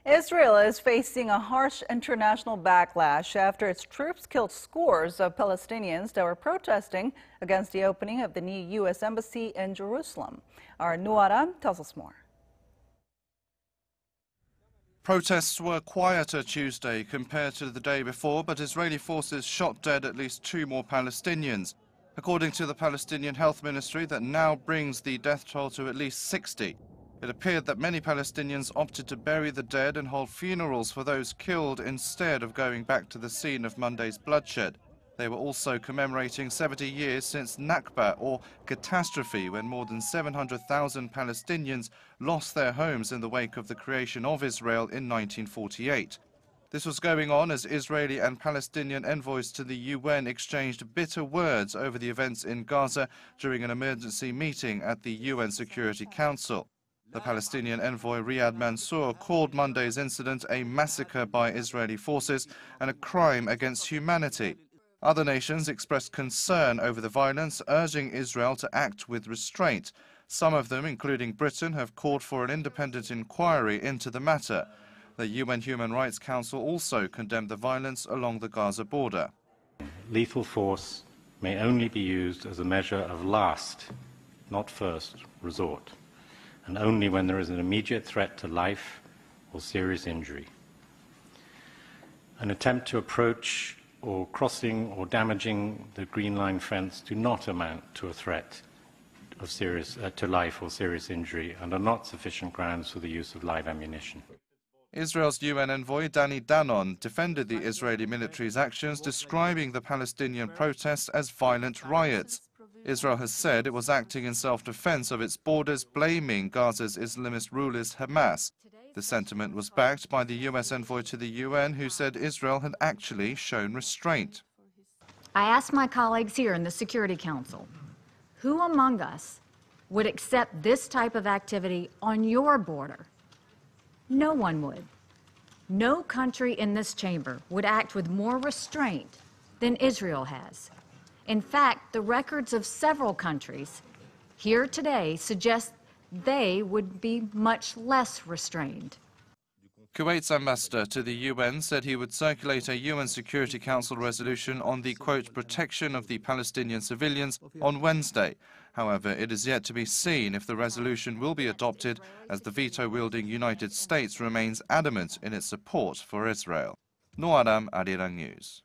Israel is facing a harsh international backlash after its troops killed scores of Palestinians that were protesting against the opening of the new U.S. embassy in Jerusalem. Our Ro Aram tells us more. Protests were quieter Tuesday compared to the day before, but Israeli forces shot dead at least 2 more Palestinians. According to the Palestinian Health Ministry, that now brings the death toll to at least 60. It appeared that many Palestinians opted to bury the dead and hold funerals for those killed instead of going back to the scene of Monday's bloodshed. They were also commemorating 70 years since Nakba, or catastrophe, when more than 700,000 Palestinians lost their homes in the wake of the creation of Israel in 1948. This was going on as Israeli and Palestinian envoys to the UN exchanged bitter words over the events in Gaza during an emergency meeting at the UN Security Council. The Palestinian envoy Riyad Mansour called Monday's incident a massacre by Israeli forces and a crime against humanity. Other nations expressed concern over the violence, urging Israel to act with restraint. Some of them, including Britain, have called for an independent inquiry into the matter. The UN Human Rights Council also condemned the violence along the Gaza border. Lethal force may only be used as a measure of last, not first, resort, and only when there is an immediate threat to life or serious injury. An attempt to approach or crossing or damaging the Green Line fence do not amount to a threat of to life or serious injury and are not sufficient grounds for the use of live ammunition. Israel's UN envoy Danny Danon defended the Israeli military's actions, describing the Palestinian protests as violent riots. Israel has said it was acting in self-defense of its borders, blaming Gaza's Islamist rulers Hamas. The sentiment was backed by the U.S. envoy to the UN, who said Israel had actually shown restraint. I asked my colleagues here in the Security Council, who among us would accept this type of activity on your border? No one would. No country in this chamber would act with more restraint than Israel has. In fact, the records of several countries here today suggest they would be much less restrained. Kuwait's ambassador to the UN said he would circulate a UN Security Council resolution on the, quote, protection of the Palestinian civilians on Wednesday. However, it is yet to be seen if the resolution will be adopted, as the veto-wielding United States remains adamant in its support for Israel. Ro Aram, Arirang News.